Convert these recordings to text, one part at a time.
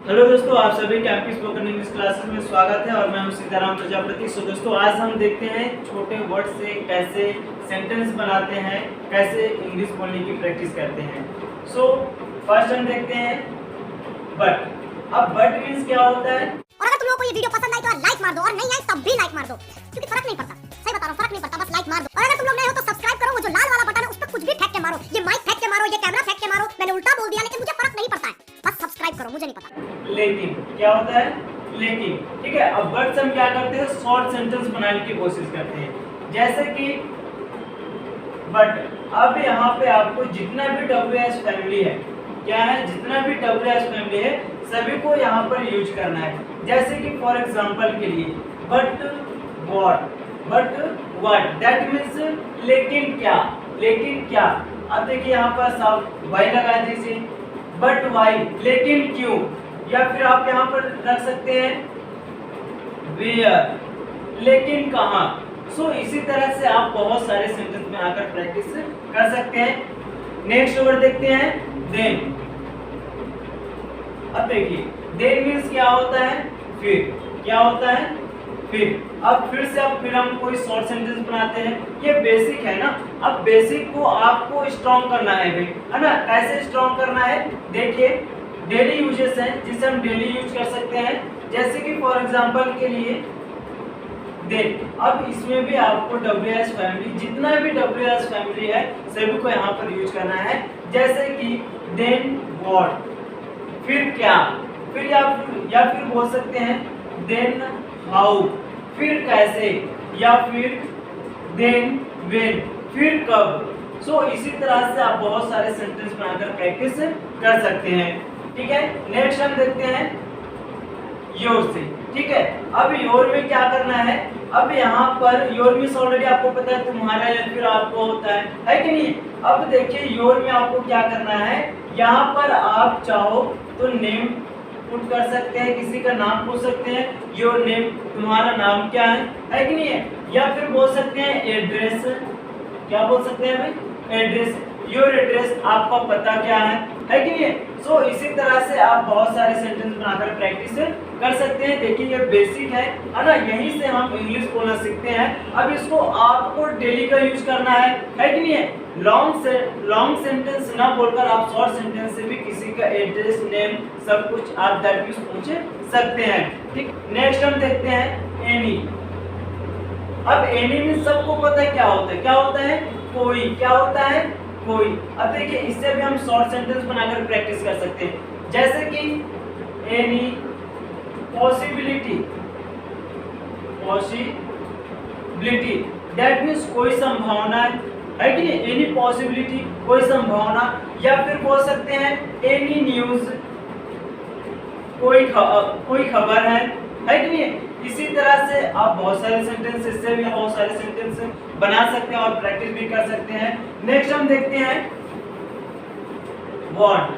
Hello दोस्तों, आप सभी के आपकी स्पोकन इंग्लिश क्लासेस में स्वागत है और मैं हूं सीताराम प्रजापति। सो दोस्तों, आज हम देखते हैं छोटे वर्ड से कैसे सेंटेंस बनाते हैं, कैसे इंग्लिश बोलने की प्रैक्टिस करते हैं। सो फर्स्ट हम देखते हैं बट। अब बट मीन्स क्या होता है। और अगर तुम लोगों को ये वीडियो पसंद आई तो लाइक मार दो, और नहीं आई तब भी लाइक मार दो, क्योंकि फर्क नहीं पड़ता। सही बता रहा हूं, फर्क नहीं पड़ता, बस लाइक मार दो। और अगर तुम लोग नए हो तो सब्सक्राइब करो, वो जो लाल वाला बटन है उस पर कुछ भी फेंक के मारो, ये माइक फेंक के मारो, ये कैमरा फेंक के मारो। मैंने उल्टा बोल दिया लेकिन मुझे फर्क नहीं पड़ता है, बस सब्सक्राइब करो, मुझे नहीं पता। लेकिन क्या होता है, लेकिन ठीक है। अब बट हम क्या करते हैं, शॉर्ट सेंटेंस बनाने की कोशिश करते हैं। जैसे कि बट, अब यहाँ पे आपको जितना भी WH फैमिली है, क्या है, जितना भी WH फैमिली है सभी को यहाँ पर यूज करना है। जैसे कि फॉर एग्जांपल के लिए but what, but what that means लेकिन क्या, लेकिन क्या। अब देखिए यहाँ पर आप वाई लगा दीजिए, बट वाई लेकिन क्यों, या फिर आप यहाँ पर रख सकते हैं वेयर लेकिन कहाँ। सो इसी तरह से आप बहुत सारे सेंटेंस में आकर प्रैक्टिस कर सकते हैं। नेक्स्ट वर्ड देखते हैं देन। अब देखिए देन मीन्स क्या होता है, फिर, क्या होता है फिर। अब फिर से अब फिर हम कोई शॉर्ट सेंटेंस बनाते हैं, ये बेसिक है ना। अब बेसिक को आपको स्ट्रॉन्ग करना है भाई, है ना। कैसे स्ट्रॉन्ग करना है, देखिए डेली यूजेस हैं जिसे हम डेली यूज कर सकते हैं। जैसे कि फॉर एग्जांपल के लिए देन। अब इसमें भी आपको WH फैमिली, जितना भी WH फैमिली है सभी को यहाँ पर यूज करना है। जैसे कि देन व्हाट, फिर क्या, फिर या फिर बोल सकते हैं देन हाउ, फिर कैसे, या फिर देन व्हेन, फिर कब। सो इसी तरह से आप बहुत सारे सेंटेंस बनाकर प्रैक्टिस कर सकते हैं। ठीक है, नेक्स्ट हम देखते हैं योर से। ठीक है, अब योर में क्या करना है। अब यहाँ पर योर मीन्स ऑलरेडी आपको पता है तुम्हारा या फिर आपको होता है कि नहीं। अब देखिए योर में आपको क्या करना है, यहाँ पर आप चाहो तो नेम पुट कर सकते हैं, किसी का नाम पूछ सकते हैं, योर नेम, तुम्हारा नाम क्या है कि नहीं है। या फिर बोल सकते हैं एड्रेस, क्या बोल सकते हैं भाई, एड्रेस, योर एड्रेस, आपका पता क्या है कि नहीं है। सो इसी तरह से आप बहुत सारे सेंटेंस बनाकर प्रैक्टिस कर सकते हैं। देखिए ये बेसिक है ना, यहीं से हम इंग्लिश बोलना सीखते हैं। अब इसको आपको डेली का यूज करना है कि नहीं है। लॉन्ग सेंटेंस ना बोलकर आप शॉर्ट सेंटेंस से भी किसी का एड्रेस, नेम, सब कुछ आप दैट मींस पूछ सकते हैं। ठीक, नेक्स्ट हम देखते हैं एनी। अब एनी मींस सबको पता है क्या होता है, क्या होता है कोई, क्या होता है कोई। अब देखिए इससे भी हम शॉर्ट सेंटेंस बनाकर प्रैक्टिस कर सकते हैं। जैसे कि any possibility, possibility that means कोई संभावना है कि नहीं, एनी पॉसिबिलिटी, कोई संभावना। या फिर बोल सकते हैं एनी न्यूज, कोई खबर है कि नहीं। इसी तरह से आप बहुत सारे सेंटेंस, इससे भी बहुत सारे सेंटेंस बना सकते हैं और प्रैक्टिस भी कर सकते हैं। नेक्स्ट हम देखते हैं वांट।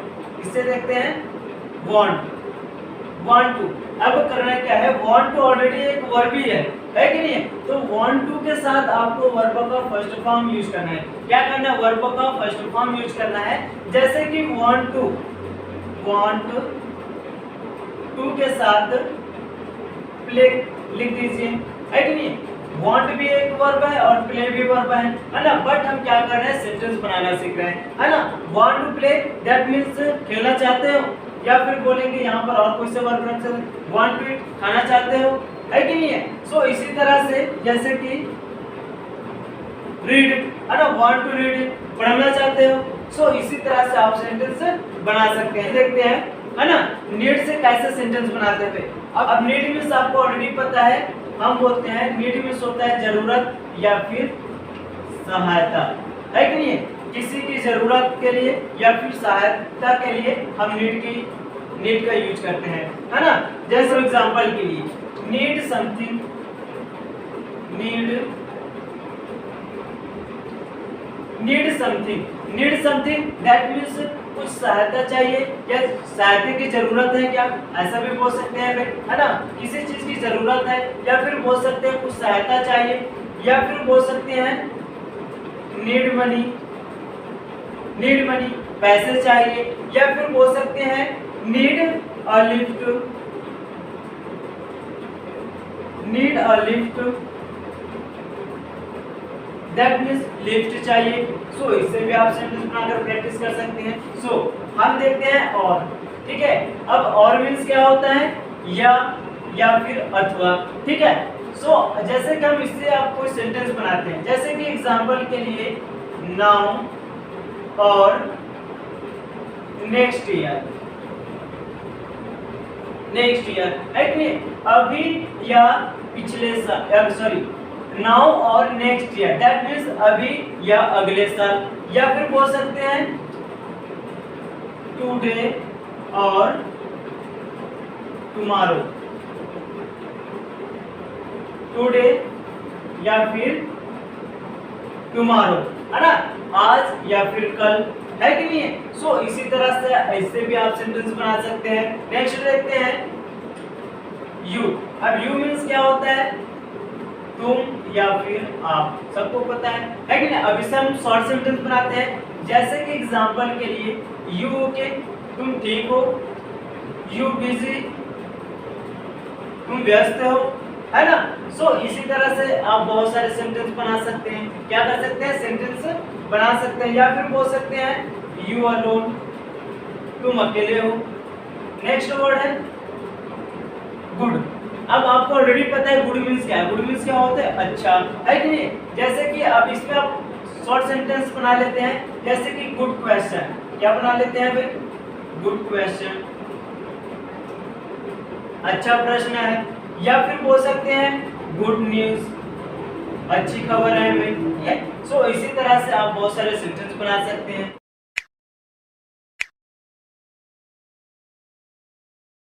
इससे देखते हैं वांट, वांट टू। अब करना क्या है, वांट टू ऑलरेडी एक वर्ब ही है कि नहीं। तो वांट टू के साथ आपको वर्ब का फर्स्ट फॉर्म यूज करना है। क्या करना है, वर्ब का फर्स्ट फॉर्म यूज करना है। जैसे कि वांट टू, वांट टू के साथ प्ले लिख दीजिए है कि नहीं। वांट भी एक वर्ब है और प्ले भी वर्ब है ना। बट हम क्या कर रहे हैं, सेंटेंस बनाना सीख रहे हैं, है ना। Want to play that means खेलना चाहते हो, या फिर बोलेंगे यहाँ पर और कोई से वर्ब रख सकते, वांट टू ईट, खाना चाहते हो है कि नहीं है। सो इसी तरह से जैसे कि रीड, है ना, वांट टू रीड, पढ़ना चाहते हो। सो इसी तरह से आप सेंटेंस बना सकते हैं। देखते हैं, है ना, नीड से कैसे सेंटेंस बनाते थे। अब नीड मींस आपको ऑलरेडी पता है, हम बोलते हैं नीड मींस होता है जरूरत या फिर सहायता, है कि नहीं। किसी की जरूरत के लिए या फिर सहायता के लिए हम नीड का यूज करते हैं, है ना। जैसे एग्जांपल के लिए need something, need something that means कुछ सहायता चाहिए या सहायता की जरूरत है, क्या ऐसा भी बोल सकते हैं, है ना। किसी चीज की जरूरत है, या फिर बोल सकते हैं कुछ सहायता चाहिए, या फिर बोल सकते हैं नीड मनी, पैसे चाहिए, या फिर बोल सकते हैं need a lift, need a lift, that means lift चाहिए। सो इससे भी आप सेंटेंस बनाकर प्रैक्टिस कर सकते हैं। सो हम देखते हैं और, ठीक है। अब और मीन्स क्या होता है, या फिर अथवा, ठीक है। सो जैसे कि हम इससे आप कोई सेंटेंस बनाते हैं, जैसे कि एग्जांपल के लिए नाउ और नेक्स्ट ईयर, है कि नहीं, अभी या पिछले साल, सॉरी नाउ और नेक्स्ट ईयर, दैट मीन्स अभी या अगले साल। या फिर बोल सकते हैं टुडे और टुमारो, टुडे या फिर टुमारो, है ना, आज या फिर कल, है कि नहीं है। सो इसी तरह से ऐसे भी आप सेंटेंस बना सकते हैं। नेक्स्ट देखते हैं यू। अब यू मीन्स क्या होता है, तुम या फिर आप, सबको पता है कि नहीं। अब इससे हम शॉर्ट सेंटेंस बनाते हैं, जैसे कि एग्जांपल के लिए यू ओके, तुम ठीक हो, यू बिजी, तुम व्यस्त हो, है ना। सो इसी तरह से आप बहुत सारे सेंटेंस बना सकते हैं। क्या कर सकते हैं, सेंटेंस बना सकते हैं। या फिर बोल सकते हैं यू अलोन, तुम अकेले हो। नेक्स्ट वर्ड है गुड। अब आपको ऑलरेडी पता है गुड मीन्स क्या है। गुड मीन्स क्या होता है, अच्छा, है कि नहीं। जैसे कि अब इसमें आप शॉर्ट सेंटेंस बना लेते हैं, जैसे कि गुड क्वेश्चन, क्या बना लेते हैं भाई, गुड क्वेश्चन, अच्छा प्रश्न है। या फिर बोल सकते हैं गुड न्यूज, अच्छी खबर है हमें। सो इसी तरह से आप बहुत सारे सेंटेंस बना सकते हैं।